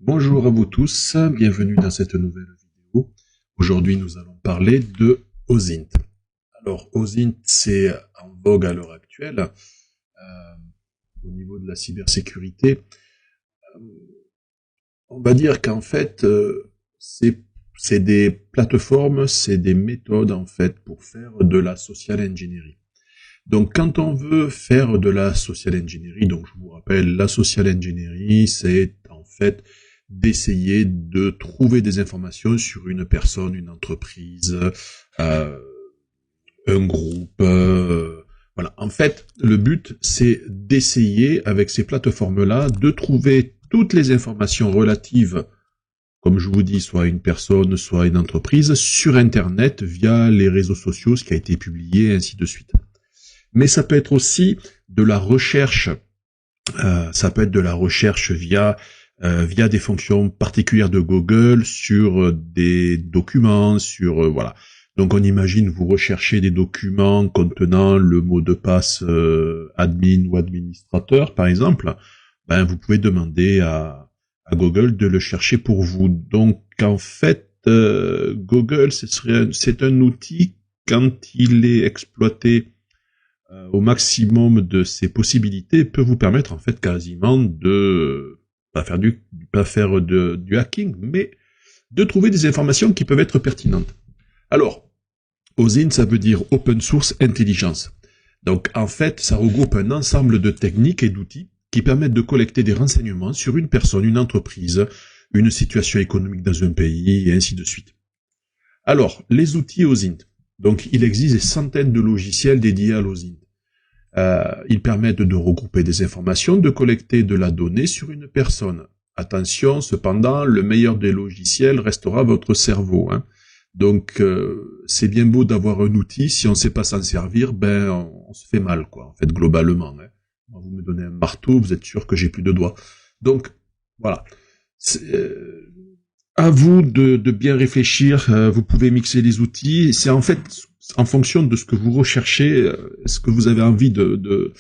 Bonjour à vous tous, bienvenue dans cette nouvelle vidéo. Aujourd'hui, nous allons parler de OSINT. Alors, OSINT, c'est en vogue à l'heure actuelle au niveau de la cybersécurité. On va dire qu'en fait, c'est des plateformes, c'est des méthodes en fait pour faire de la social engineering. Donc, quand on veut faire de la social engineering, donc je vous rappelle, la social engineering, c'est en fait d'essayer de trouver des informations sur une personne, une entreprise, un groupe. Voilà. En fait, le but, c'est d'essayer, avec ces plateformes-là, de trouver toutes les informations relatives, comme je vous dis, soit une personne, soit une entreprise, sur Internet, via les réseaux sociaux, ce qui a été publié, ainsi de suite. Mais ça peut être aussi de la recherche. Ça peut être de la recherche via des fonctions particulières de Google sur des documents, voilà. Donc on imagine vous recherchez des documents contenant le mot de passe admin ou administrateur par exemple, ben vous pouvez demander à Google de le chercher pour vous. Donc en fait Google c'est un outil quand il est exploité au maximum de ses possibilités peut vous permettre en fait quasiment de pas faire du hacking, mais de trouver des informations qui peuvent être pertinentes. Alors, OSINT, ça veut dire Open Source Intelligence. Donc, en fait, ça regroupe un ensemble de techniques et d'outils qui permettent de collecter des renseignements sur une personne, une entreprise, une situation économique dans un pays, et ainsi de suite. Alors, les outils OSINT. Donc, il existe des centaines de logiciels dédiés à l'OSINT. Ils permettent de regrouper des informations, de collecter de la donnée sur une personne. Attention, cependant, le meilleur des logiciels restera votre cerveau. Hein. Donc, c'est bien beau d'avoir un outil, si on ne sait pas s'en servir, ben on se fait mal, quoi. En fait, globalement. Hein. Vous me donnez un marteau, vous êtes sûr que j'ai plus de doigts. Donc, voilà. À vous de bien réfléchir. Vous pouvez mixer les outils. C'est en fait en fonction de ce que vous recherchez, ce que vous avez envie de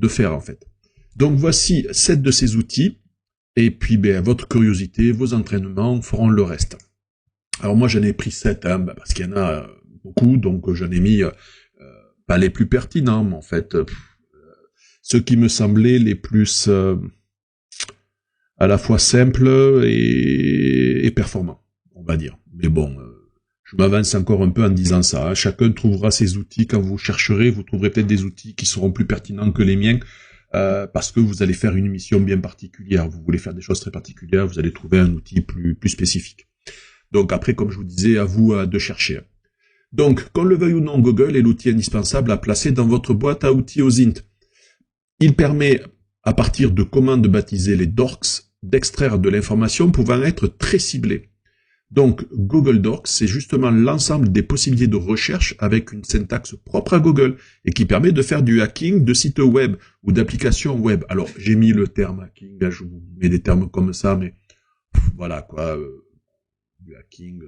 faire en fait. Donc voici 7 de ces outils, et puis votre curiosité, vos entraînements feront le reste. Alors moi j'en ai pris 7, parce qu'il y en a beaucoup, donc j'en ai mis pas les plus pertinents, mais en fait ceux qui me semblaient les plus à la fois simples et performants, on va dire. Mais bon... je m'avance encore un peu en disant ça. Hein. Chacun trouvera ses outils. Quand vous chercherez, vous trouverez peut-être des outils qui seront plus pertinents que les miens, parce que vous allez faire une mission bien particulière. Vous voulez faire des choses très particulières, vous allez trouver un outil plus spécifique. Donc après, comme je vous disais, à vous de chercher. Donc, qu'on le veuille ou non, Google est l'outil indispensable à placer dans votre boîte à outils OSINT. Il permet, à partir de commandes baptisées les dorks, d'extraire de l'information pouvant être très ciblée. Donc, Google Docs, c'est justement l'ensemble des possibilités de recherche avec une syntaxe propre à Google et qui permet de faire du hacking de sites web ou d'applications web. Alors, j'ai mis le terme hacking, là, je vous mets des termes comme ça, mais voilà quoi, du hacking,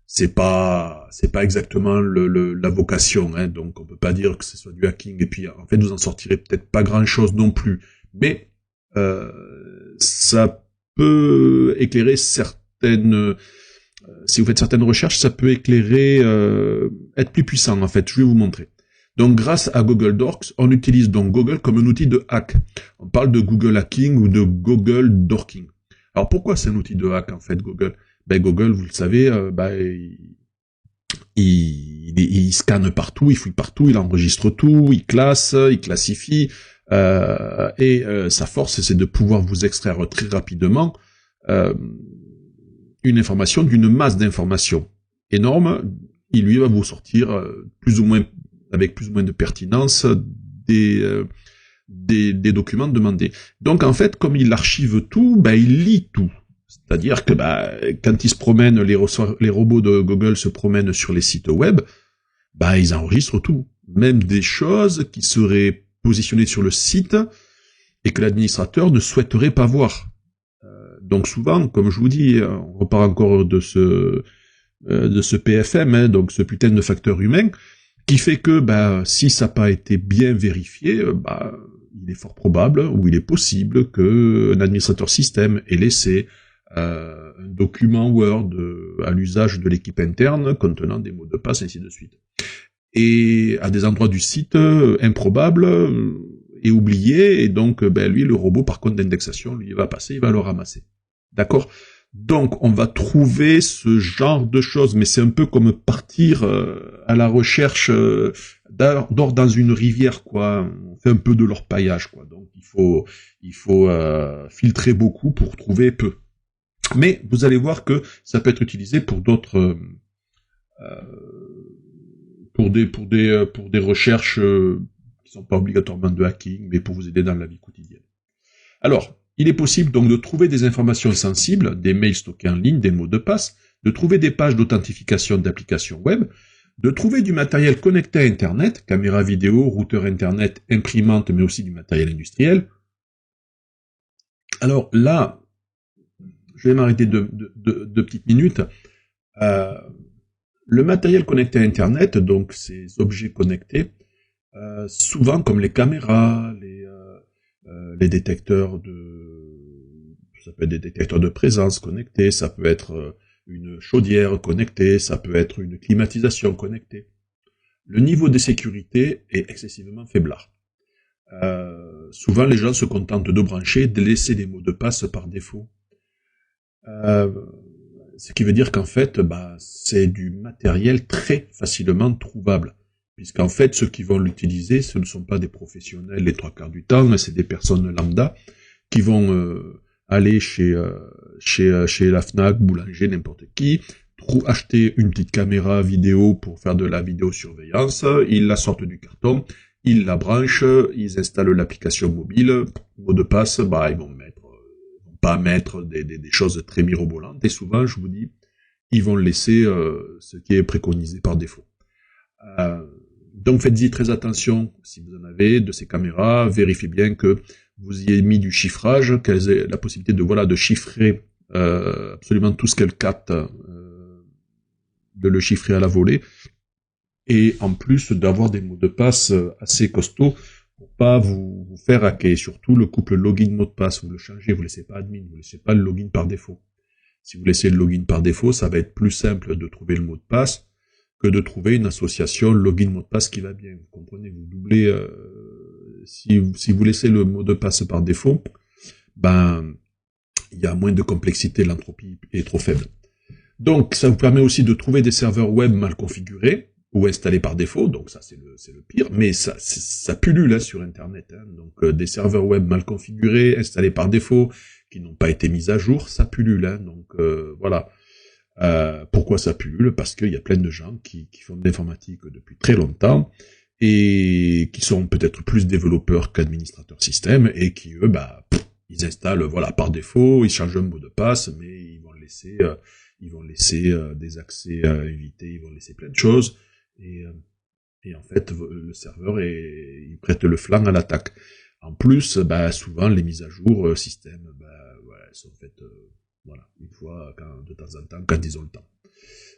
c'est pas exactement la vocation, hein, donc on peut pas dire que ce soit du hacking. Et puis, en fait, vous en sortirez peut-être pas grand-chose non plus, mais ça peut éclairer si vous faites certaines recherches, ça peut éclairer, être plus puissant en fait. Je vais vous montrer. Donc grâce à Google Docs, on utilise donc Google comme un outil de hack. On parle de Google Hacking ou de Google Dorking. Alors pourquoi c'est un outil de hack en fait Google? Google, vous le savez, il scanne partout, il fouille partout, il enregistre tout, il classe, il classifie, et sa force c'est de pouvoir vous extraire très rapidement une information d'une masse d'informations énorme. Il lui va vous sortir avec plus ou moins de pertinence des documents demandés. Donc en fait, comme il archive tout, il lit tout. C'est-à-dire que quand ils se promènent, les robots de Google se promènent sur les sites web, ils enregistrent tout. Même des choses qui seraient positionnées sur le site et que l'administrateur ne souhaiterait pas voir. Donc souvent, comme je vous dis, on repart encore de ce PFM, hein, donc ce putain de facteur humain, qui fait que si ça n'a pas été bien vérifié, il est fort probable ou il est possible qu'un administrateur système ait laissé un document Word à l'usage de l'équipe interne contenant des mots de passe, ainsi de suite. Et à des endroits du site improbables et oubliés, et donc lui, le robot, par contre, d'indexation, lui, il va passer, il va le ramasser. D'accord ? Donc, on va trouver ce genre de choses, mais c'est un peu comme partir à la recherche d'or dans une rivière, quoi. On fait un peu de l'orpaillage, quoi. Donc, il faut filtrer beaucoup pour trouver peu. Mais vous allez voir que ça peut être utilisé pour d'autres, pour des recherches qui sont pas obligatoirement de hacking, mais pour vous aider dans la vie quotidienne. Alors, il est possible donc de trouver des informations sensibles, des mails stockés en ligne, des mots de passe, de trouver des pages d'authentification d'applications web, de trouver du matériel connecté à Internet, caméra vidéo, routeur Internet, imprimante, mais aussi du matériel industriel. Alors là, je vais m'arrêter deux petites minutes. Le matériel connecté à Internet, donc ces objets connectés, souvent comme les caméras, les détecteurs ça peut être des détecteurs de présence connectés, ça peut être une chaudière connectée, ça peut être une climatisation connectée. Le niveau de sécurité est excessivement faiblard. Souvent les gens se contentent de brancher, de laisser des mots de passe par défaut. Ce qui veut dire qu'en fait, c'est du matériel très facilement trouvable. Puisqu'en fait, ceux qui vont l'utiliser, ce ne sont pas des professionnels les 3/4 du temps, mais c'est des personnes lambda qui vont aller chez la Fnac, boulanger, n'importe qui, acheter une petite caméra vidéo pour faire de la vidéosurveillance, ils la sortent du carton, ils la branchent, ils installent l'application mobile, mot de passe, ils vont pas mettre des choses très mirobolantes, et souvent, je vous dis, ils vont laisser ce qui est préconisé par défaut. Donc faites-y très attention si vous en avez de ces caméras, vérifiez bien que vous y ayez mis du chiffrage, qu'elles aient la possibilité de chiffrer absolument tout ce qu'elles captent, de le chiffrer à la volée, et en plus d'avoir des mots de passe assez costauds pour pas vous faire hacker. Surtout le couple login mot de passe, vous le changez, vous laissez pas admin, vous laissez pas le login par défaut. Si vous laissez le login par défaut, ça va être plus simple de trouver le mot de passe que de trouver une association login mot de passe qui va bien. Vous comprenez, vous doublez. Si vous laissez le mot de passe par défaut, il y a moins de complexité, l'entropie est trop faible. Donc, ça vous permet aussi de trouver des serveurs web mal configurés ou installés par défaut. Donc ça, c'est le pire. Mais ça pullule sur Internet. Donc, des serveurs web mal configurés, installés par défaut, qui n'ont pas été mis à jour, ça pullule. Donc voilà. Pourquoi ça pullule? Parce qu'il y a plein de gens qui font de l'informatique depuis très longtemps et qui sont peut-être plus développeurs qu'administrateurs système et qui eux, ils installent par défaut, ils changent un mot de passe, mais ils vont laisser des accès évités, ils vont laisser plein de choses et en fait le serveur il prête le flanc à l'attaque. En plus, souvent les mises à jour système, elles sont faites une fois de temps en temps, quand ils ont le temps.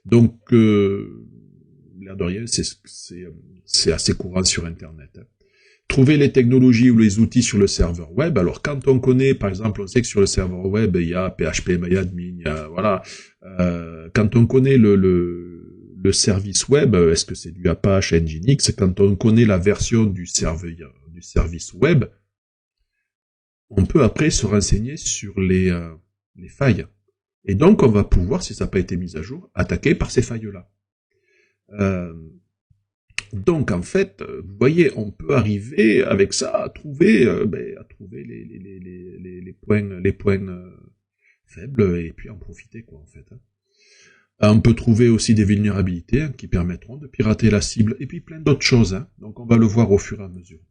Donc, l'air de rien, c'est assez courant sur Internet. Trouver les technologies ou les outils sur le serveur web. Alors, quand on connaît, par exemple, on sait que sur le serveur web, il y a PHP-MyAdmin, quand on connaît le service web, est-ce que c'est du Apache Nginx? Quand on connaît la version du service web, on peut après se renseigner sur les failles. Et donc, on va pouvoir, si ça n'a pas été mis à jour, attaquer par ces failles-là. Donc, en fait, vous voyez, on peut arriver avec ça à trouver les points faibles et puis en profiter, quoi, en fait. On peut trouver aussi des vulnérabilités qui permettront de pirater la cible et puis plein d'autres choses. Donc, on va le voir au fur et à mesure.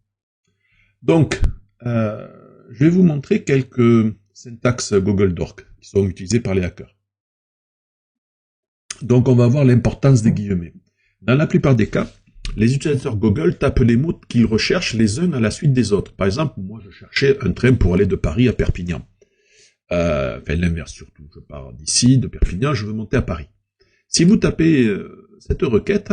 Donc, je vais vous montrer quelques syntaxes Google Dork qui sont utilisées par les hackers. Donc, on va voir l'importance des guillemets. Dans la plupart des cas, les utilisateurs Google tapent les mots qu'ils recherchent les uns à la suite des autres. Par exemple, moi, je cherchais un train pour aller de Paris à Perpignan. L'inverse surtout. Je pars d'ici, de Perpignan, je veux monter à Paris. Si vous tapez cette requête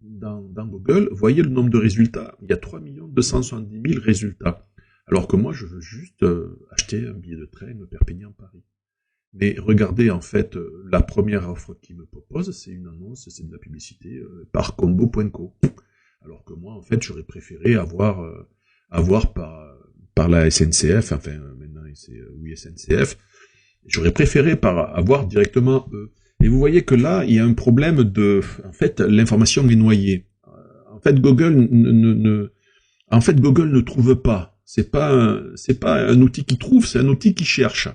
dans Google, voyez le nombre de résultats. Il y a 3 270 000 résultats. Alors que moi, je veux juste acheter un billet de train Perpignan-Paris. Mais regardez, en fait, la première offre qu'il me propose, c'est une annonce, c'est de la publicité par combo.co. Alors que moi, en fait, j'aurais préféré avoir par la SNCF, enfin, maintenant, c'est oui, SNCF, j'aurais préféré avoir directement eux. Et vous voyez que là, il y a un problème en fait, l'information est noyée. En fait, Google Google ne trouve pas. C'est pas un outil qui trouve, c'est un outil qui cherche.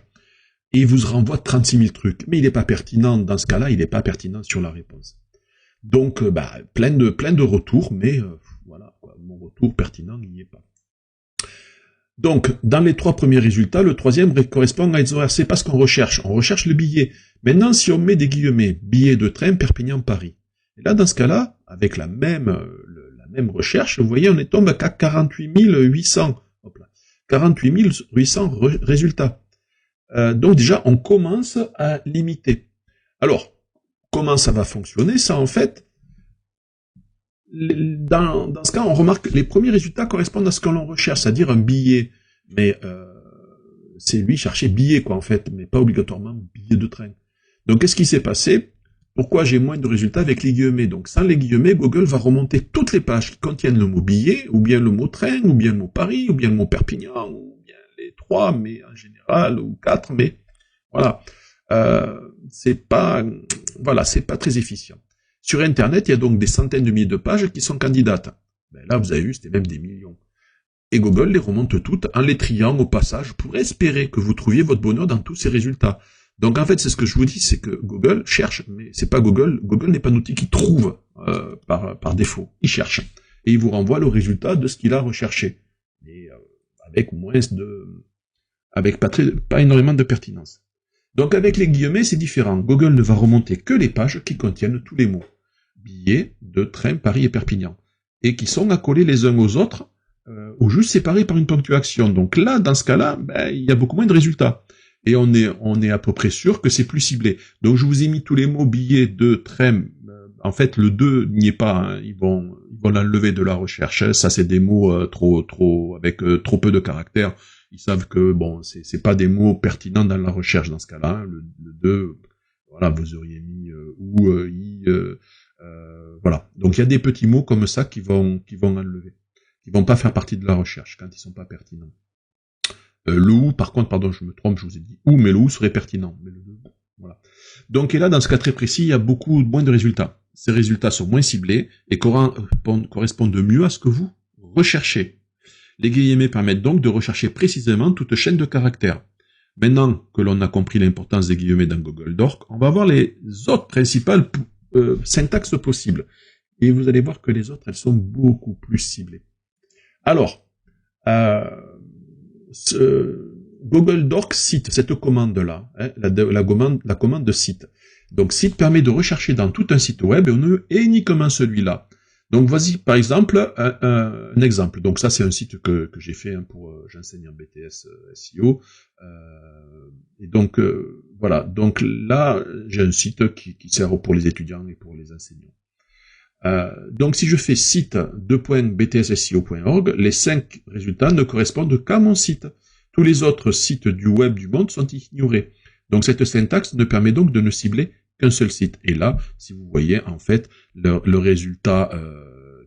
Et il vous renvoie 36 000 trucs. Mais il n'est pas pertinent, dans ce cas-là, il n'est pas pertinent sur la réponse. Donc, plein de retours, mais voilà, quoi, mon retour pertinent n'y est pas. Donc, dans les 3 premiers résultats, le 3e correspond à horaires. C'est pas ce qu'on recherche. On recherche le billet. Maintenant, si on met des guillemets, billet de train Perpignan-Paris. Et là, dans ce cas-là, avec la même recherche, vous voyez, on est tombé à 48 800. Hop là. 48 800 résultats. Donc déjà, on commence à limiter. Alors, comment ça va fonctionner? Ça, en fait, dans ce cas, on remarque que les premiers résultats correspondent à ce que l'on recherche, c'est-à-dire un billet. Mais c'est lui chercher billet, quoi, en fait, mais pas obligatoirement billet de train. Donc, qu'est-ce qui s'est passé? Pourquoi j'ai moins de résultats avec les guillemets? Donc, sans les guillemets, Google va remonter toutes les pages qui contiennent le mot billet, ou bien le mot train, ou bien le mot Paris, ou bien le mot Perpignan, ou bien les 3, mais en général, ou 4, mais voilà. C'est pas très efficient. Sur Internet, il y a donc des centaines de milliers de pages qui sont candidates. Ben là, vous avez vu, c'était même des millions. Et Google les remonte toutes en les triant au passage pour espérer que vous trouviez votre bonheur dans tous ces résultats. Donc en fait, c'est ce que je vous dis, c'est que Google cherche, mais c'est pas Google. Google n'est pas un outil qui trouve par défaut. Il cherche. Et il vous renvoie le résultat de ce qu'il a recherché. Et avec pas énormément de pertinence. Donc avec les guillemets, c'est différent. Google ne va remonter que les pages qui contiennent tous les mots. Billets de train Paris et Perpignan. Et qui sont accolés les uns aux autres, ou juste séparés par une ponctuation. Donc là, dans ce cas-là, il y a beaucoup moins de résultats. Et on est à peu près sûr que c'est plus ciblé. Donc je vous ai mis tous les mots billets de train. En fait, le 2 n'y est pas. Hein. Ils vont l'enlever de la recherche. Ça, c'est des mots avec trop peu de caractères. Ils savent que bon, c'est pas des mots pertinents dans la recherche dans ce cas-là. Hein. Le 2, voilà, vous auriez mis voilà. Donc il y a des petits mots comme ça qui vont enlever, qui vont pas faire partie de la recherche quand ils sont pas pertinents. Le ou, par contre, pardon, je me trompe, je vous ai dit ou, mais le ou serait pertinent. Mais le voilà. Donc, et là, dans ce cas très précis, il y a beaucoup moins de résultats. Ces résultats sont moins ciblés et correspondent mieux à ce que vous recherchez. Les guillemets permettent donc de rechercher précisément toute chaîne de caractères. Maintenant que l'on a compris l'importance des guillemets dans Google Doc, on va voir les autres principales syntaxes possibles. Et vous allez voir que les autres, elles sont beaucoup plus ciblées. Alors, Google Doc cite cette commande-là, hein, la commande de cite. Donc, cite permet de rechercher dans tout un site web et uniquement celui-là. Donc, voici par exemple un exemple. Donc, ça, c'est un site que j'ai fait pour j'enseigne en BTS SEO. Et donc, voilà. Donc là, j'ai un site qui sert pour les étudiants et pour les enseignants. Donc, si je fais site .btsseo.org, les 5 résultats ne correspondent qu'à mon site. Tous les autres sites du web du monde sont ignorés. Donc, cette syntaxe ne permet donc de ne cibler qu'un seul site. Et là, si vous voyez, en fait, le résultat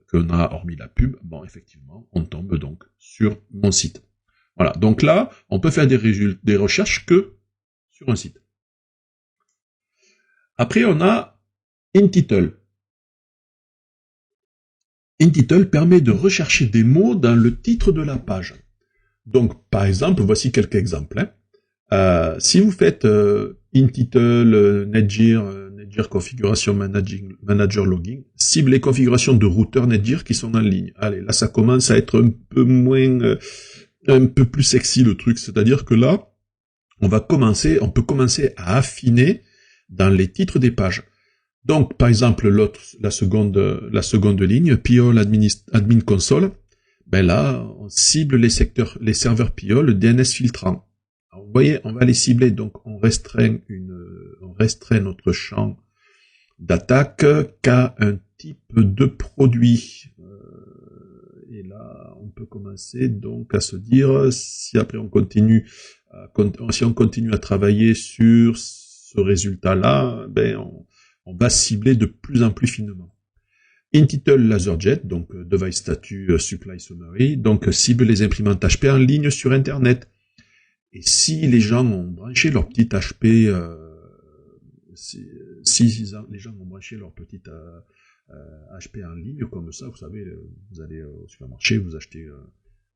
qu'on a, hormis la pub, bon, effectivement, on tombe donc sur mon site. Voilà. Donc là, on peut faire des recherches que sur un site. Après, on a InTitle. InTitle permet de rechercher des mots dans le titre de la page. Donc, par exemple, voici quelques exemples. Hein. Si vous faites InTitle, Netgear Configuration Manager Logging, cible les configurations de routeurs Netgear qui sont en ligne. Allez, là, ça commence à être un peu moins, un peu plus sexy le truc. C'est-à-dire que là, on peut commencer à affiner dans les titres des pages. Donc, par exemple, la seconde ligne, Piol Admin Console, ben là, on cible les serveurs Piol DNS filtrant. Alors, vous voyez, on va les cibler, donc on restreint notre champ d'attaque qu'à un type de produit. Et là, on peut commencer donc à se dire, si après on continue, si on continue à travailler sur ce résultat-là, ben on va cibler de plus en plus finement. Intitle LaserJet, donc Device Statue Supply Summary, donc cible les imprimantes HP en ligne sur Internet. Et si les gens ont branché leur petit HP, si les gens ont branché leur petite HP en ligne comme ça, vous savez, vous allez au supermarché, vous achetez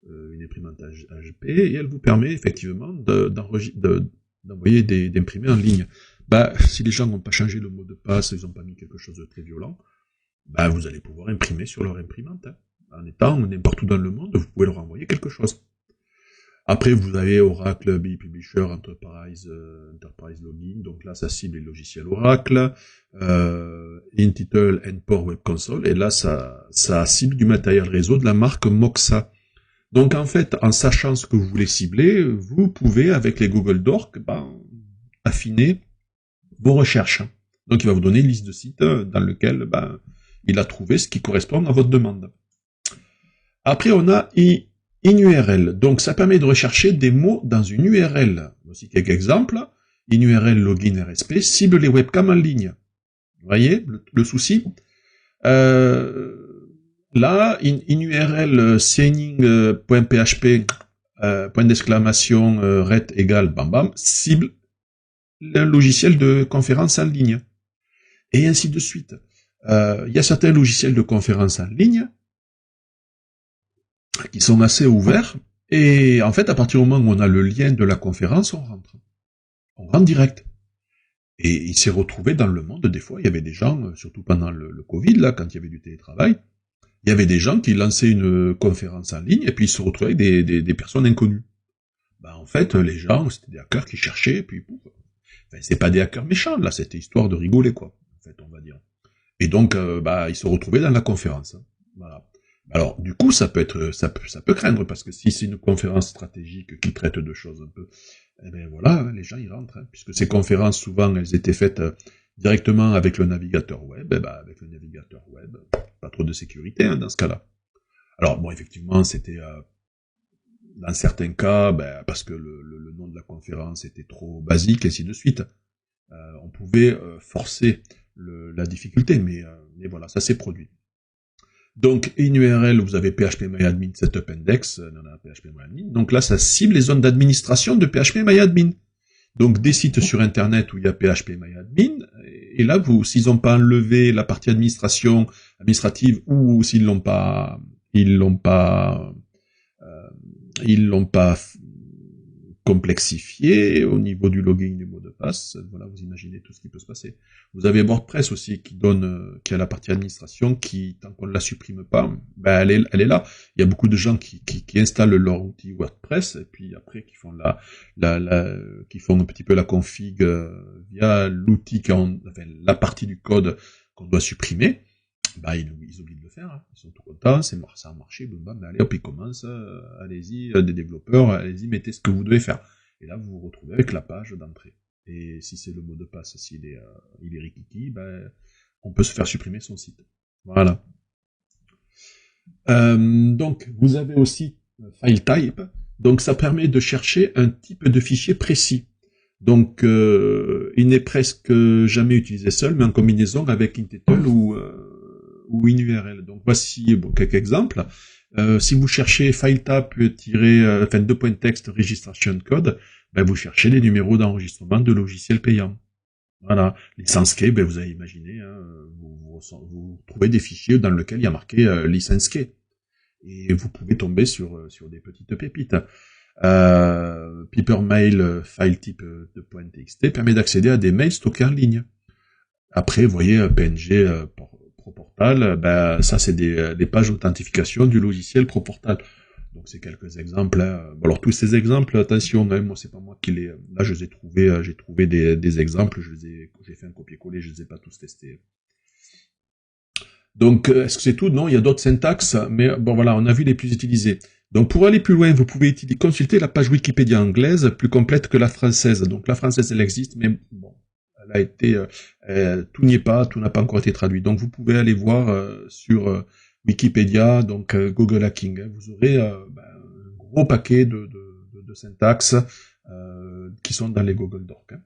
une imprimante HP et elle vous permet effectivement d'envoyer d'imprimer en ligne. Bah, si les gens n'ont pas changé le mot de passe, ils n'ont pas mis quelque chose de très violent, bah, vous allez pouvoir imprimer sur leur imprimante. Hein. En étant n'importe où dans le monde, vous pouvez leur envoyer quelque chose. Après, vous avez Oracle, BI Publisher, Enterprise Login. Donc là, ça cible les logiciels Oracle. Intitle Endpoint Web Console. Et là, ça cible du matériel réseau de la marque Moxa. Donc en fait, en sachant ce que vous voulez cibler, vous pouvez, avec les Google Docs, affiner vos recherches. Donc il va vous donner une liste de sites dans lequel il a trouvé ce qui correspond à votre demande. Après, on a InURL, donc ça permet de rechercher des mots dans une URL. Voici quelques exemples. InURL Login RSP cible les webcams en ligne. Vous voyez le souci. Là, InURL signing.php point d'exclamation ret égale bam bam cible le logiciel de conférence en ligne. Et ainsi de suite. Il y a certains logiciels de conférence en ligne qui sont assez ouverts, et en fait, à partir du moment où on a le lien de la conférence, on rentre direct. Et il s'est retrouvé dans le monde, des fois, il y avait des gens, surtout pendant le Covid, là, quand il y avait du télétravail, il y avait des gens qui lançaient une conférence en ligne, et puis ils se retrouvaient avec des personnes inconnues. En fait, les gens, c'était des hackers qui cherchaient, et puis pouf. Enfin, c'est pas des hackers méchants, là, c'était histoire de rigoler, quoi, en fait, on va dire. Et donc, ils se retrouvaient dans la conférence. Voilà. Alors, du coup, ça peut craindre, parce que si c'est une conférence stratégique qui traite de choses un peu, eh ben voilà, les gens y rentrent, hein, puisque ces conférences, souvent, elles étaient faites directement avec le navigateur web, avec le navigateur web, pas trop de sécurité, hein, dans ce cas-là. Alors, bon, effectivement, c'était, dans certains cas, parce que le nom de la conférence était trop basique, et ainsi de suite, on pouvait forcer la difficulté, mais voilà, ça s'est produit. Donc, InURL, vous avez PHPMyAdmin Setup Index, PHPMyAdmin. Donc là, ça cible les zones d'administration de PHPMyAdmin. Donc, des sites sur Internet où il y a PHPMyAdmin, et là, s'ils n'ont pas enlevé la partie administrative, ou s'ils l'ont pas complexifié au niveau du login du mot de passe. Voilà, vous imaginez tout ce qui peut se passer. Vous avez WordPress aussi qui a la partie administration qui, tant qu'on ne la supprime pas, elle est là. Il y a beaucoup de gens qui installent leur outil WordPress et puis après qui font qui font un petit peu la config via l'outil la partie du code qu'on doit supprimer. Ils oublient de le faire, hein. Ils sont tout contents, ça a marché, allez hop, ils commencent, allez-y, des développeurs, allez-y, mettez ce que vous devez faire. Et là, vous vous retrouvez avec la page d'entrée. Et si c'est le mot de passe, s'il est rikiki, on peut se faire supprimer son site. Voilà. Donc, vous avez aussi file type, donc ça permet de chercher un type de fichier précis. Donc, il n'est presque jamais utilisé seul, mais en combinaison avec Intitle ou InURL. Donc voici quelques exemples. Si vous cherchez FileType :2.text registration code, vous cherchez les numéros d'enregistrement de logiciels payants. Voilà. License key, vous avez imaginé, hein, vous trouvez des fichiers dans lesquels il y a marqué license key. Et vous pouvez tomber sur des petites pépites. Papermail FileType :.txt permet d'accéder à des mails stockés en ligne. Après, vous voyez, PNG ProPortal, ça c'est des pages d'authentification du logiciel ProPortal. Donc c'est quelques exemples. Hein. Bon, alors tous ces exemples, attention, moi c'est pas moi qui les. Là je les ai trouvés, j'ai trouvé des exemples, j'ai fait un copier-coller, je les ai pas tous testés. Donc est-ce que c'est tout? Non, il y a d'autres syntaxes, mais bon voilà, on a vu les plus utilisés. Donc pour aller plus loin, vous pouvez consulter la page Wikipédia anglaise, plus complète que la française. Donc la française elle existe, mais bon. Elle a été, tout n'y est pas, tout n'a pas encore été traduit. Donc vous pouvez aller voir sur Wikipédia, donc Google Hacking. Hein. Vous aurez un gros paquet de syntaxes qui sont dans les Google Docs. Hein.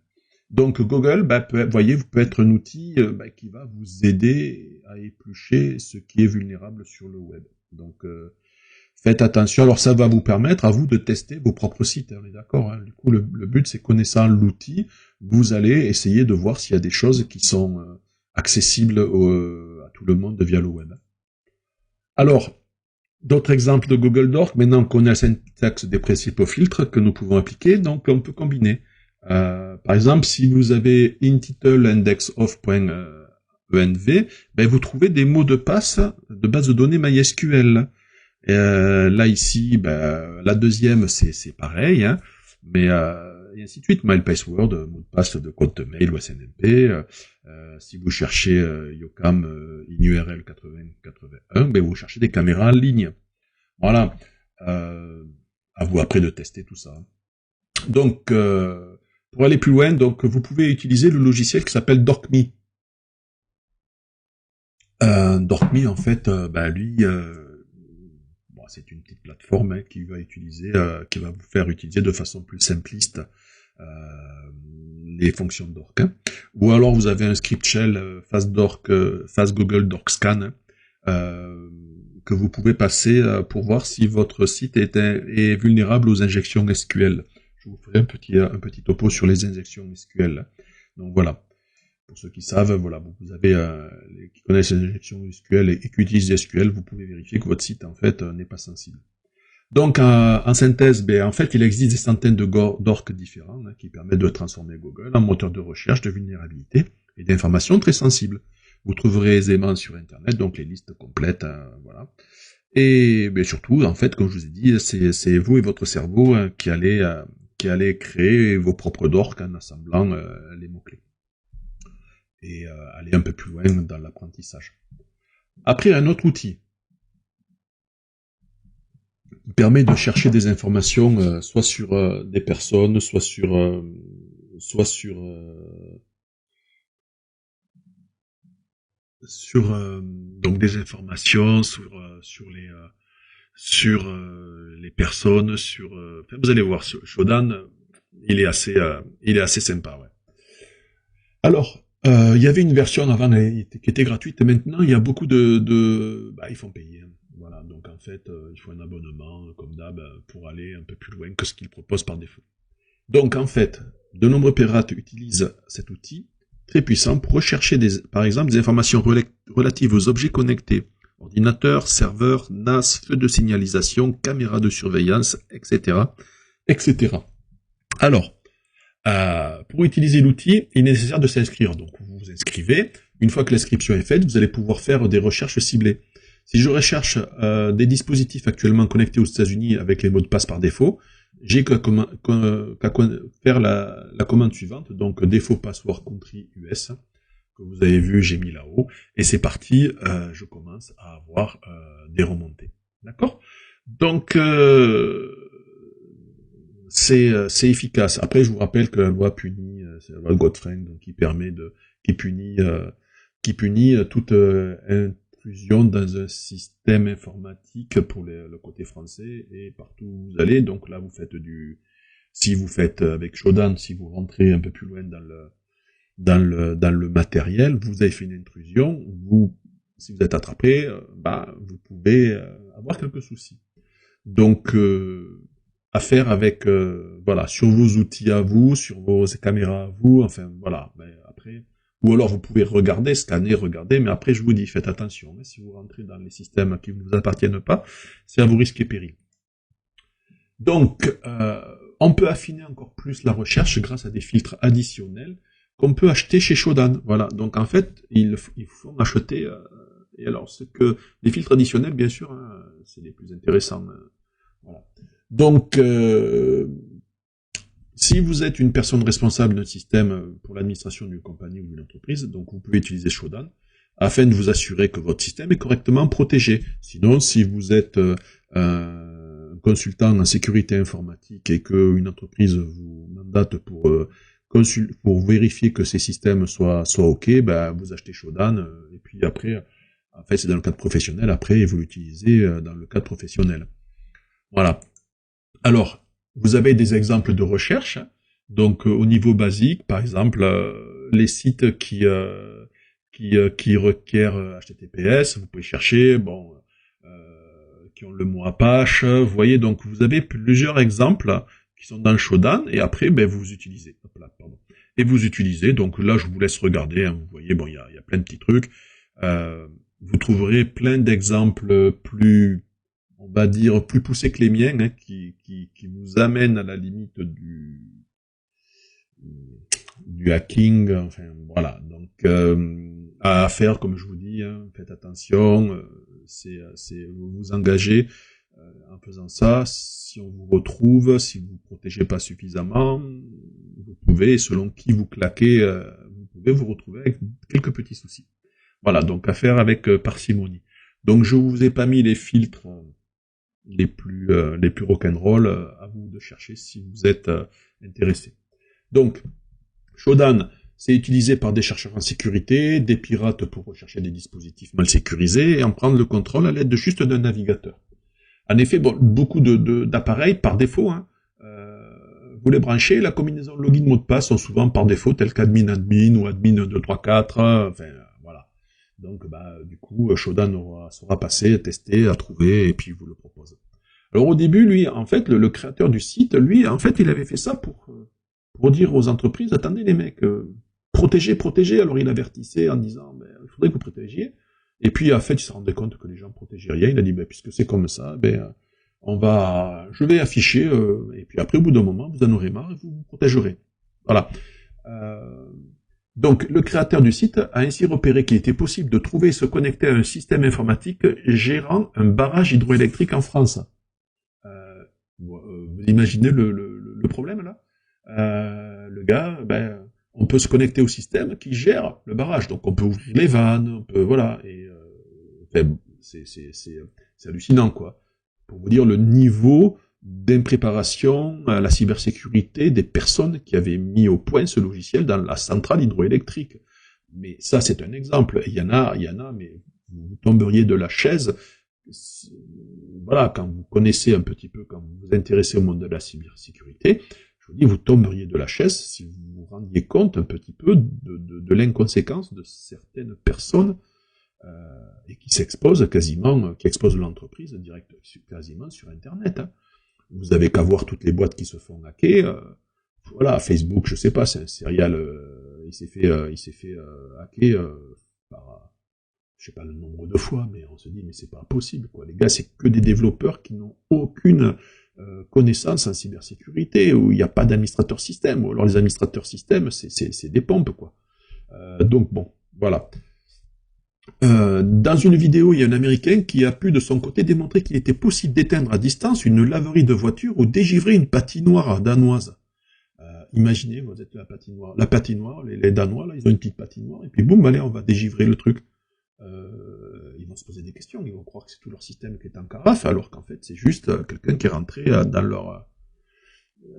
Donc Google, voyez, vous peut être un outil qui va vous aider à éplucher ce qui est vulnérable sur le web. Donc faites attention. Alors ça va vous permettre à vous de tester vos propres sites. On est d'accord. Hein. Du coup, le but c'est connaissant l'outil, vous allez essayer de voir s'il y a des choses qui sont accessibles à tout le monde via le web. Alors, d'autres exemples de Google Docs. Maintenant qu'on a la syntaxe des principaux filtres que nous pouvons appliquer, donc on peut combiner. Par exemple, si vous avez intitleindexof.env, vous trouvez des mots de passe de base de données MySQL. Là ici, la deuxième c'est pareil, hein, mais et ainsi de suite. Mail password, mot de passe de compte mail ou SNMP. Si vous cherchez Yocam INURL 8081, vous cherchez des caméras en ligne. Voilà. À vous après de tester tout ça. Donc pour aller plus loin, donc vous pouvez utiliser le logiciel qui s'appelle DocMe. DocMe, en fait, lui, c'est une petite plateforme qui va vous faire utiliser de façon plus simpliste les fonctions Doc. Hein. Ou alors vous avez un script shell Fast Google Docscan que vous pouvez passer pour voir si votre site est vulnérable aux injections SQL. Je vous ferai un petit topo sur les injections SQL. Donc voilà. Pour ceux qui savent, voilà, vous avez qui connaissent les injections SQL et qui utilisent SQL, vous pouvez vérifier que votre site en fait n'est pas sensible. Donc en synthèse, en fait, il existe des centaines de d'orques différents qui permettent de transformer Google en moteur de recherche de vulnérabilité et d'informations très sensibles. Vous trouverez aisément sur Internet donc les listes complètes, voilà. Et surtout, en fait, comme je vous ai dit, c'est vous et votre cerveau qui allez créer vos propres dorks en assemblant les mots-clés. Et aller un peu plus loin dans l'apprentissage. Après, un autre outil qui permet de chercher des informations soit sur des personnes, soit sur donc des informations sur les personnes, vous allez voir, Shodan, il est assez sympa, ouais. Alors, il y avait une version avant qui était gratuite, et maintenant il y a beaucoup ils font payer. Voilà, donc en fait, il faut un abonnement, comme d'hab, pour aller un peu plus loin que ce qu'ils proposent par défaut. Donc en fait, de nombreux pirates utilisent cet outil très puissant pour rechercher par exemple des informations relatives aux objets connectés, ordinateurs, serveurs, NAS, feux de signalisation, caméras de surveillance, etc., etc. Alors, pour utiliser l'outil, il est nécessaire de s'inscrire. Donc vous vous inscrivez. Une fois que l'inscription est faite, vous allez pouvoir faire des recherches ciblées. Si je recherche des dispositifs actuellement connectés aux États-Unis avec les mots de passe par défaut, j'ai qu'à faire la commande suivante, donc défaut password country US, que vous avez vu, j'ai mis là-haut, et c'est parti, je commence à avoir des remontées. D'accord ? Donc c'est efficace. Après, je vous rappelle que la loi punit, c'est la loi de Godfrey, donc qui punit toute intrusion dans un système informatique pour le côté français et partout où vous allez. Donc là, si vous faites avec Shodan, si vous rentrez un peu plus loin dans le matériel, vous avez fait une intrusion. Si vous êtes attrapé, vous pouvez avoir quelques soucis. Donc à faire avec sur vos outils à vous, sur vos caméras à vous, enfin voilà. Mais après, ou alors vous pouvez scanner, regarder, mais après je vous dis, faites attention, hein, si vous rentrez dans les systèmes qui ne vous appartiennent pas, c'est à vos risques et périls. Donc, on peut affiner encore plus la recherche grâce à des filtres additionnels qu'on peut acheter chez Shodan. Voilà. Donc en fait, il faut acheter. Et alors, c'est que les filtres additionnels, bien sûr, hein, c'est les plus intéressants. Voilà. Donc, si vous êtes une personne responsable d'un système pour l'administration d'une compagnie ou d'une entreprise, donc vous pouvez utiliser Shodan afin de vous assurer que votre système est correctement protégé. Sinon, si vous êtes un consultant en sécurité informatique et qu'une entreprise vous mandate pour vérifier que ces systèmes soient OK, vous achetez Shodan et puis après En fait, c'est dans le cadre professionnel. Après, vous l'utilisez dans le cadre professionnel. Voilà. Alors, vous avez des exemples de recherche. Donc, au niveau basique, par exemple, les sites qui requièrent HTTPS, vous pouvez chercher, bon, qui ont le mot Apache. Vous voyez, donc vous avez plusieurs exemples qui sont dans Shodan, et après, ben, vous utilisez. Hop là, pardon. Et vous utilisez, donc là, je vous laisse regarder, hein, vous voyez, bon, il y a plein de petits trucs. Vous trouverez plein d'exemples plus, on va dire, plus poussés que les miens, hein, qui vous amènent à la limite du hacking, enfin, voilà. Donc, à faire, comme je vous dis, hein, faites attention, c'est vous vous engagez en faisant ça. Si on vous retrouve, si vous ne protégez pas suffisamment, vous pouvez, selon qui vous claquez, vous pouvez vous retrouver avec quelques petits soucis. Voilà, donc à faire avec parcimonie. Donc je vous ai pas mis les filtres les plus rock'n'roll, à vous de chercher si vous êtes intéressé. Donc, Shodan, c'est utilisé par des chercheurs en sécurité, des pirates pour rechercher des dispositifs mal sécurisés et en prendre le contrôle à l'aide de juste d'un navigateur. En effet, bon, beaucoup d'appareils, par défaut, hein, vous les branchez, la combinaison login mot de passe sont souvent par défaut, tels qu'admin ou admin 234, enfin, voilà. Donc, bah, du coup, Shodan sera passé, testé, à trouver, et puis il vous le propose. Alors au début, lui, en fait, le créateur du site, lui, en fait, il avait fait ça pour dire aux entreprises, attendez les mecs, protégez. Alors il avertissait en disant, ben, il faudrait que vous protégiez. Et puis, en fait, il se rendait compte que les gens protégeaient rien. Il a dit, ben, puisque c'est comme ça, ben, je vais afficher, et puis après, au bout d'un moment, vous en aurez marre et vous vous protégerez. Voilà. Donc, le créateur du site a ainsi repéré qu'il était possible de trouver et se connecter à un système informatique gérant un barrage hydroélectrique en France. Vous imaginez le problème, là? Le gars, ben, on peut se connecter au système qui gère le barrage. Donc, on peut ouvrir les vannes, on peut, voilà, et enfin, c'est hallucinant, quoi. Pour vous dire le niveau d'impréparation à la cybersécurité des personnes qui avaient mis au point ce logiciel dans la centrale hydroélectrique. Mais ça, c'est un exemple. Il y en a, mais vous tomberiez de la chaise. Voilà, quand vous connaissez un petit peu, quand vous vous intéressez au monde de la cybersécurité, je vous dis, vous tomberiez de la chaise si vous vous rendiez compte un petit peu de l'inconséquence de certaines personnes et qui s'exposent quasiment, qui exposent l'entreprise direct, quasiment sur Internet. Hein. Vous avez qu'à voir toutes les boîtes qui se font hacker. Voilà, Facebook, je sais pas, c'est un serial, il s'est fait hacker par, je sais pas le nombre de fois, mais on se dit, mais c'est pas possible, quoi. Les gars, c'est que des développeurs qui n'ont aucune connaissance en cybersécurité, où il n'y a pas d'administrateur système, ou alors les administrateurs système, c'est des pompes, quoi. Donc bon, voilà. Dans une vidéo, il y a un Américain qui a pu de son côté démontrer qu'il était possible d'éteindre à distance une laverie de voiture ou dégivrer une patinoire danoise. Imaginez, vous êtes la patinoire, les Danois, là, ils ont une petite patinoire, et puis boum, allez, on va dégivrer le truc. Ils vont se poser des questions, ils vont croire que c'est tout leur système qui est en carafe, alors qu'en fait, c'est juste quelqu'un qui est rentré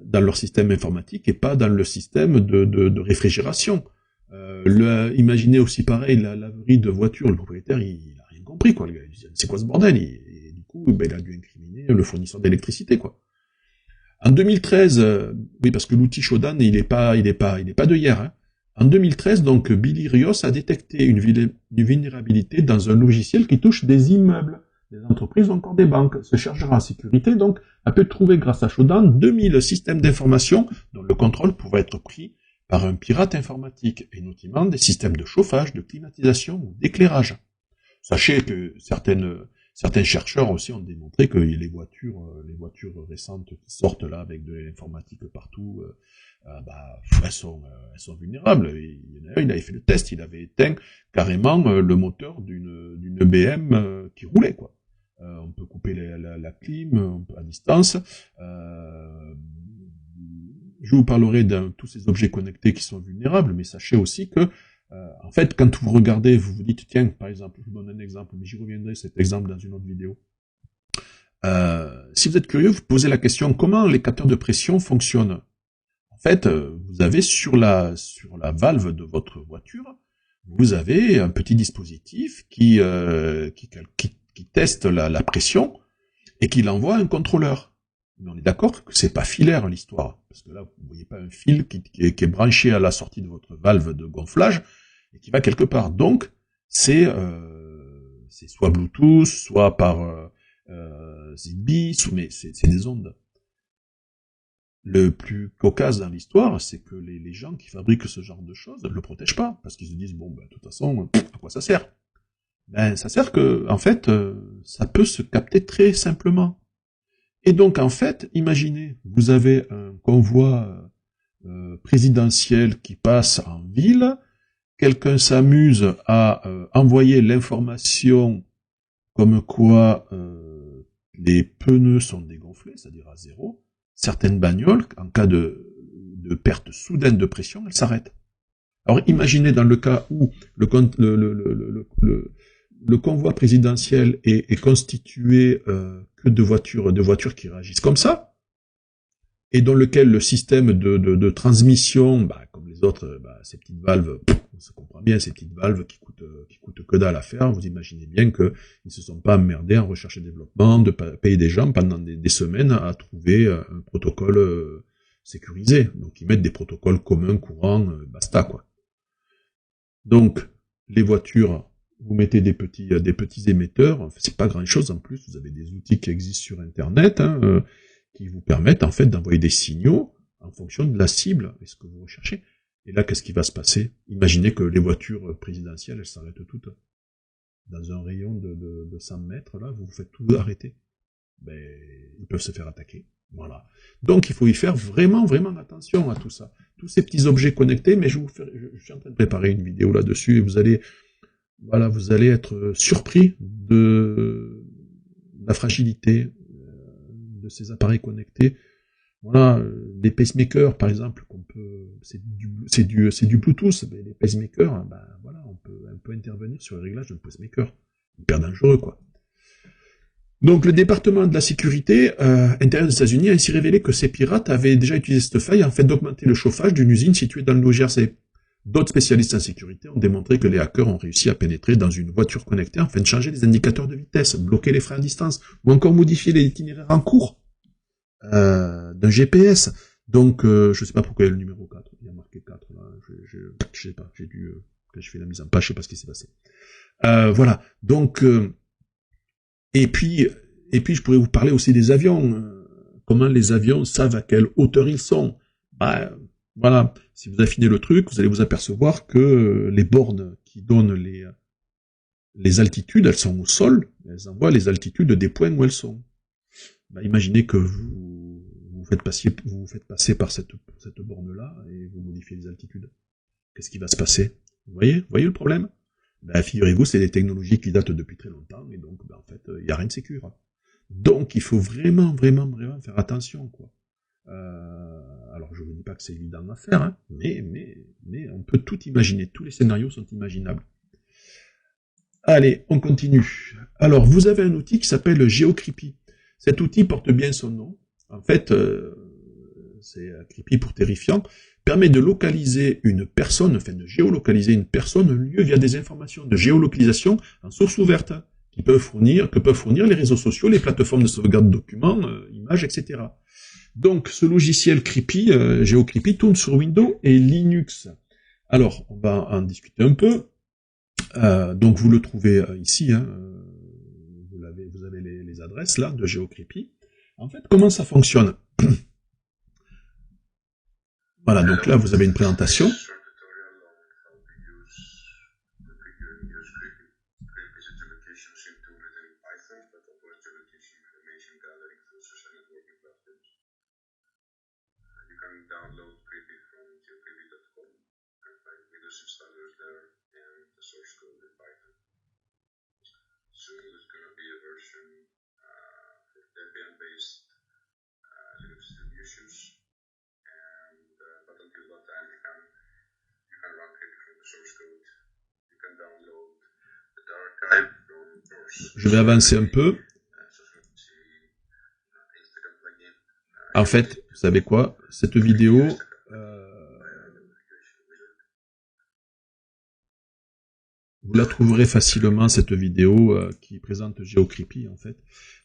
dans leur système informatique et pas dans le système de réfrigération. Imaginez aussi pareil, la laverie de voiture, le propriétaire, il a rien compris, quoi. C'est quoi ce bordel? Et du coup, ben, il a dû incriminer le fournisseur d'électricité, quoi. En 2013, oui, parce que l'outil Shodan, il est pas de hier, hein. En 2013, donc, Billy Rios a détecté une vulnérabilité dans un logiciel qui touche des immeubles, des entreprises ou encore des banques. Ce chercheur en sécurité, donc, a pu trouver grâce à Shodan 2000 systèmes d'information dont le contrôle pouvait être pris par un pirate informatique, et notamment des systèmes de chauffage, de climatisation ou d'éclairage. Sachez que certains chercheurs aussi ont démontré que les voitures récentes qui sortent là avec de l'informatique partout, elles sont vulnérables. Et il y en a un, il avait fait le test, il avait éteint carrément le moteur d'une BM qui roulait, quoi. On peut couper la clim à distance. Je vous parlerai de tous ces objets connectés qui sont vulnérables, mais sachez aussi que, en fait, quand vous regardez, vous vous dites, tiens, par exemple, je vous donne un exemple, mais j'y reviendrai cet exemple dans une autre vidéo. Si vous êtes curieux, vous posez la question, comment les capteurs de pression fonctionnent? En fait, vous avez sur la valve de votre voiture, vous avez un petit dispositif qui teste la pression et qui l'envoie à un contrôleur. Mais on est d'accord que c'est pas filaire l'histoire, parce que là, vous voyez pas un fil qui est branché à la sortie de votre valve de gonflage et qui va quelque part. Donc, c'est soit Bluetooth, soit par Zigbee, mais c'est des ondes. Le plus cocasse dans l'histoire, c'est que les gens qui fabriquent ce genre de choses ne le protègent pas, parce qu'ils se disent, bon, ben, de toute façon, à quoi ça sert? Ben, ça sert que, en fait, ça peut se capter très simplement. Et donc, en fait, imaginez, vous avez un convoi présidentiel qui passe en ville, quelqu'un s'amuse à envoyer l'information comme quoi les pneus sont dégonflés, c'est-à-dire à zéro. Certaines bagnoles, en cas de perte soudaine de pression, elles s'arrêtent. Alors imaginez dans le cas où le convoi présidentiel est constitué que de voitures qui réagissent comme ça, et dans lequel le système de transmission, comme les autres, ces petites valves, on se comprend bien, ces petites valves qui coûtent que dalle à faire, vous imaginez bien qu'ils ne se sont pas emmerdés en recherche et développement, de payer des gens pendant des semaines à trouver un protocole sécurisé. Donc ils mettent des protocoles communs, courants, basta quoi. Donc les voitures, vous mettez des petits émetteurs, c'est pas grand chose en plus, vous avez des outils qui existent sur internet, qui vous permettent en fait d'envoyer des signaux en fonction de la cible et ce que vous recherchez. Et là, qu'est-ce qui va se passer? Imaginez que les voitures présidentielles, elles s'arrêtent toutes. Dans un rayon de 100 mètres, là, vous faites tout arrêter. Ben, ils peuvent se faire attaquer. Voilà. Donc, il faut y faire vraiment, vraiment attention à tout ça. Tous ces petits objets connectés, mais je suis en train de préparer une vidéo là-dessus et vous allez être surpris de la fragilité de ces appareils connectés. Voilà, les pacemakers, par exemple, c'est du Bluetooth, mais les pacemakers, voilà, on peut intervenir sur le réglage d'un pacemaker. Hyper dangereux, quoi. Donc, le département de la sécurité intérieure des États-Unis a ainsi révélé que ces pirates avaient déjà utilisé cette faille afin d'augmenter le chauffage d'une usine située dans le New Jersey. D'autres spécialistes en sécurité ont démontré que les hackers ont réussi à pénétrer dans une voiture connectée afin de changer les indicateurs de vitesse, bloquer les freins à distance, ou encore modifier les itinéraires en cours d'un GPS. Donc, je sais pas pourquoi il y a le numéro 4. Il y a marqué 4, là. Je sais pas. J'ai dû, quand je fais la mise en page, je sais pas ce qui s'est passé. Voilà. Donc, et puis, je pourrais vous parler aussi des avions. Comment les avions savent à quelle hauteur ils sont. Voilà. Si vous affinez le truc, vous allez vous apercevoir que les bornes qui donnent les altitudes, elles sont au sol. Elles envoient les altitudes des points où elles sont. Imaginez que vous faites passer par cette borne-là et vous modifiez les altitudes. Qu'est-ce qui va se passer? Vous voyez le problème? Figurez-vous, c'est des technologies qui datent depuis très longtemps, et donc, en fait, il n'y a rien de sécure. Donc, il faut vraiment, vraiment, vraiment faire attention, quoi. Alors, je ne vous dis pas que c'est évident à faire, hein, mais on peut tout imaginer. Tous les scénarios sont imaginables. Allez, on continue. Alors, vous avez un outil qui s'appelle GeoCreepy. Cet outil porte bien son nom. En fait, c'est creepy pour terrifiant, permet de localiser une personne, enfin de géolocaliser une personne, un lieu via des informations de géolocalisation en source ouverte, que peuvent fournir les réseaux sociaux, les plateformes de sauvegarde de documents, images, etc. Donc, ce logiciel creepy, GeoCreepy, tourne sur Windows et Linux. Alors, on va en discuter un peu. Donc, vous le trouvez ici, hein, vous avez les adresses là de GeoCreepy. En fait, comment ça fonctionne? Voilà, donc là, vous avez une présentation. Je vais avancer un peu. En fait, vous savez quoi? Cette vidéo, Vous la trouverez facilement, cette vidéo qui présente GeoCreepy, en fait.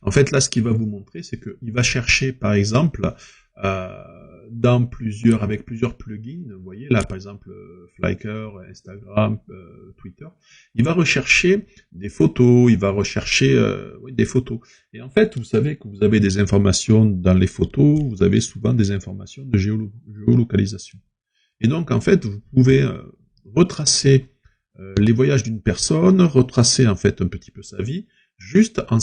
En fait, là, ce qu'il va vous montrer, c'est qu'il va chercher, par exemple, avec plusieurs plugins, vous voyez, là, par exemple, Flickr, Instagram, Twitter, il va rechercher des photos, il va rechercher des photos. Et en fait, vous savez que vous avez des informations dans les photos, vous avez souvent des informations de géolocalisation. Et donc, en fait, vous pouvez retracer les voyages d'une personne, retracer en fait un petit peu sa vie, juste en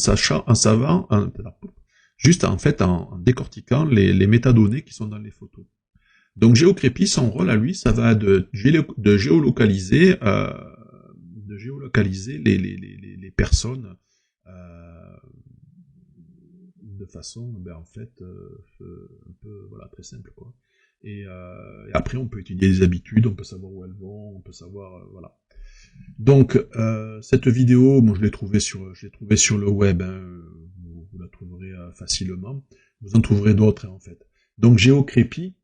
décortiquant les métadonnées qui sont dans les photos. Donc GeoCreepy, son rôle à lui, ça va de géolocaliser les personnes de façon, en fait, un peu très simple, quoi. Et après, on peut étudier les habitudes, on peut savoir où elles vont, on peut savoir, voilà. Donc, cette vidéo, moi, je l'ai trouvée sur le web, vous la trouverez facilement. Vous en trouverez d'autres, en fait. Donc, GeoCreepy,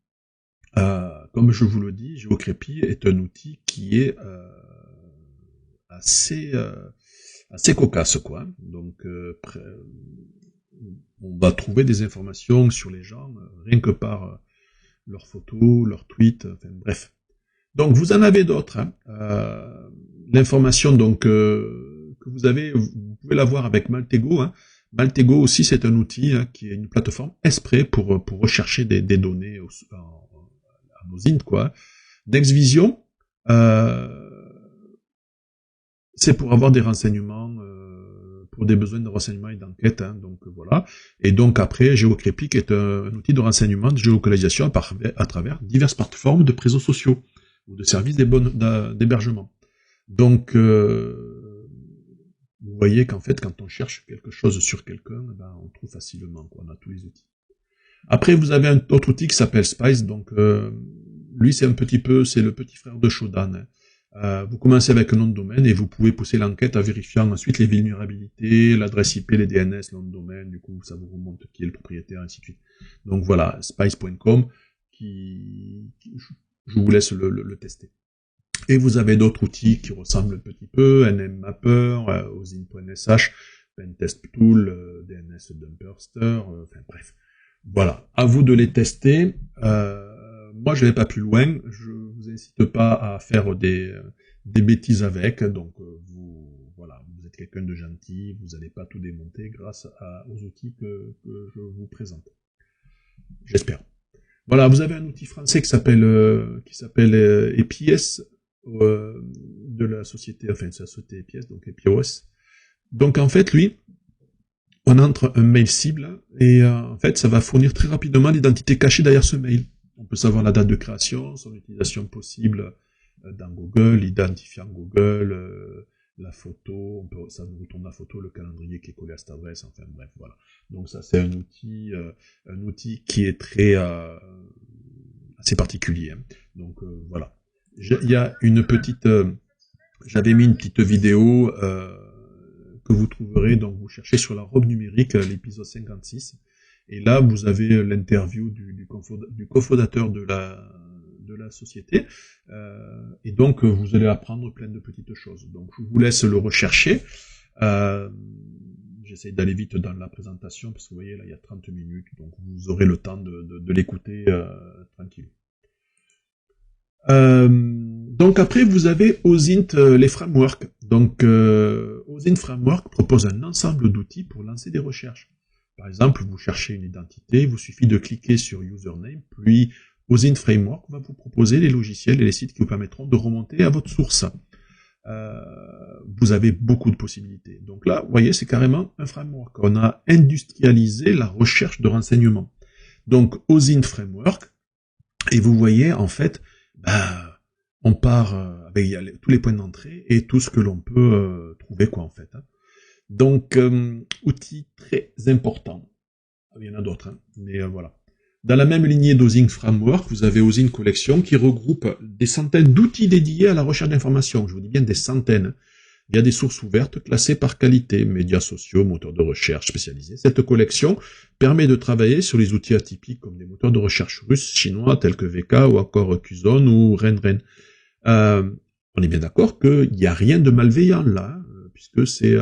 comme je vous le dis, GeoCreepy est un outil qui est assez cocasse, quoi. Donc, on va trouver des informations sur les gens, rien que par leurs photos, leurs tweets, enfin bref. Donc vous en avez d'autres. L'information donc que vous avez, vous pouvez l'avoir avec Maltego. Maltego aussi, c'est un outil qui est une plateforme exprès pour rechercher des données à nos int, quoi. NextVision, c'est pour avoir des renseignements, pour des besoins de renseignements et d'enquête, donc voilà. Et donc après, GeoCreepy est un outil de renseignement de géolocalisation à travers diverses plateformes de réseaux sociaux ou de services d'hébergement. Donc, vous voyez qu'en fait, quand on cherche quelque chose sur quelqu'un, on trouve facilement, quoi, on a tous les outils. Après, vous avez un autre outil qui s'appelle Spice, donc lui, c'est le petit frère de Shodan. Vous commencez avec un nom de domaine et vous pouvez pousser l'enquête en vérifiant ensuite les vulnérabilités, l'adresse IP, les DNS, le nom de domaine, du coup ça vous remonte qui est le propriétaire, ainsi de suite. Donc voilà, spice.com, je vous laisse le tester. Et vous avez d'autres outils qui ressemblent un petit peu, NMMapper, Ozin.sh, Pentest Tool, DNS Dumperster, enfin bref. Voilà, à vous de les tester. Moi, je vais pas plus loin. Je vous incite pas à faire des bêtises avec. Donc, vous êtes quelqu'un de gentil. Vous n'allez pas tout démonter grâce aux outils que je vous présente. J'espère. Voilà, vous avez un outil français qui s'appelle EPIS de la société, enfin, c'est la société EPIS, donc EPIOS. Donc, en fait, lui, on entre un mail cible et en fait, ça va fournir très rapidement l'identité cachée derrière ce mail. On peut savoir la date de création, son utilisation possible dans Google, l'identifiant Google, la photo, ça vous retourne la photo, le calendrier qui est collé à cette adresse, enfin bref, voilà. Donc ça, c'est un outil qui est très assez particulier. Donc voilà. Il y a une petite, j'avais mis une petite vidéo que vous trouverez, donc vous cherchez sur la robe numérique, l'épisode 56. Et là, vous avez l'interview du cofondateur de la société. Et donc, vous allez apprendre plein de petites choses. Donc, je vous laisse le rechercher. J'essaie d'aller vite dans la présentation, parce que vous voyez, là, il y a 30 minutes. Donc, vous aurez le temps de l'écouter tranquille. Donc, après, vous avez OSINT, les frameworks. Donc, OSINT Framework propose un ensemble d'outils pour lancer des recherches. Par exemple, vous cherchez une identité, il vous suffit de cliquer sur Username, puis OSINT Framework va vous proposer les logiciels et les sites qui vous permettront de remonter à votre source. Vous avez beaucoup de possibilités. Donc là, vous voyez, c'est carrément un framework. On a industrialisé la recherche de renseignements. Donc, OSINT Framework, et vous voyez, en fait, on part avec tous les points d'entrée et tout ce que l'on peut trouver, quoi, en fait. Donc, outil très important. Il y en a d'autres, mais voilà. Dans la même lignée d'OSINT Framework, vous avez OSINT Collection qui regroupe des centaines d'outils dédiés à la recherche d'informations. Je vous dis bien des centaines. Il y a des sources ouvertes classées par qualité, médias sociaux, moteurs de recherche spécialisés. Cette collection permet de travailler sur les outils atypiques comme des moteurs de recherche russes, chinois, tels que VK ou encore Qzone ou RenRen. On est bien d'accord qu'il n'y a rien de malveillant là, hein, puisque c'est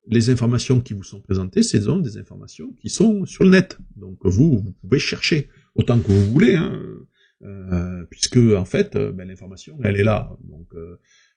les informations qui vous sont présentées, ce sont des informations qui sont sur le net. Donc vous pouvez chercher autant que vous voulez, hein, puisque en fait, l'information, elle est là. Donc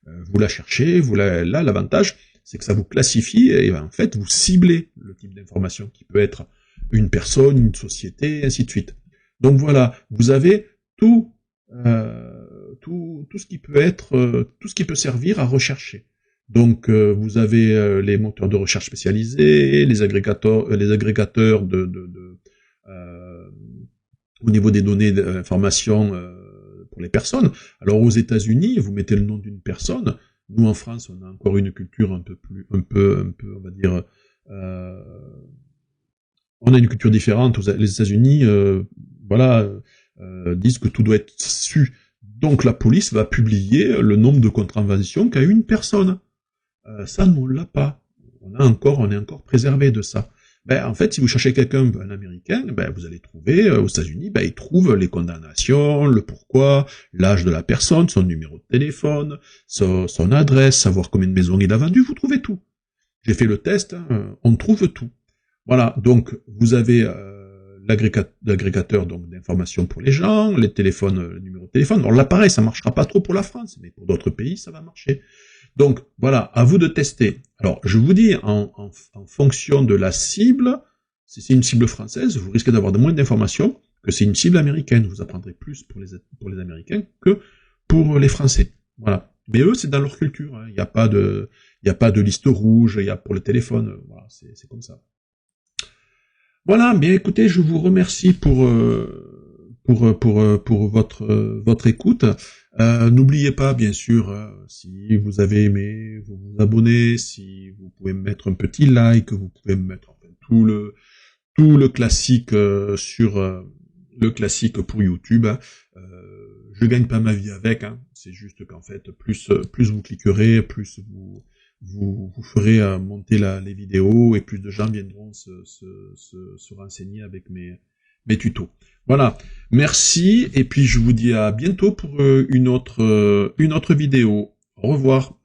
vous la cherchez, là, l'avantage, c'est que ça vous classifie et en fait, vous ciblez le type d'information qui peut être une personne, une société, ainsi de suite. Donc voilà, vous avez tout ce qui peut être, tout ce qui peut servir à rechercher. Donc vous avez les moteurs de recherche spécialisés, les agrégateurs au niveau des données d'information pour les personnes. Alors aux États-Unis, vous mettez le nom d'une personne. Nous en France, on a encore une culture un peu, on va dire, on a une culture différente. Les États-Unis, disent que tout doit être su. Donc la police va publier le nombre de contraventions qu'a eu une personne. Ça, nous, on l'a pas. On est encore préservé de ça. En fait, si vous cherchez quelqu'un, un Américain, vous allez trouver, aux États-Unis, il trouve les condamnations, le pourquoi, l'âge de la personne, son numéro de téléphone, son adresse, savoir combien de maisons il a vendu, vous trouvez tout. J'ai fait le test, hein, on trouve tout. Voilà, donc vous avez l'agrégateur donc d'informations pour les gens, les téléphones, le numéro de téléphone. Alors là, pareil, ça marchera pas trop pour la France, mais pour d'autres pays, ça va marcher. Donc voilà, à vous de tester. Alors je vous dis, en fonction de la cible, si c'est une cible française, vous risquez d'avoir moins d'informations que c'est une cible américaine. Vous apprendrez plus pour les Américains que pour les Français. Voilà. Mais eux, c'est dans leur culture. Hein. Il n'y a pas de liste rouge. Il y a pour le téléphone. Voilà, c'est comme ça. Voilà. Mais écoutez, je vous remercie pour votre écoute. N'oubliez pas, bien sûr, si vous avez aimé, vous vous abonnez, si vous pouvez me mettre un petit like, vous pouvez me mettre enfin, tout le classique le classique pour YouTube. Hein. Je gagne pas ma vie avec, hein. C'est juste qu'en fait, plus vous cliquerez, plus vous ferez monter les vidéos et plus de gens viendront se renseigner avec mes tutos. Voilà, merci et puis je vous dis à bientôt pour une autre vidéo. Au revoir.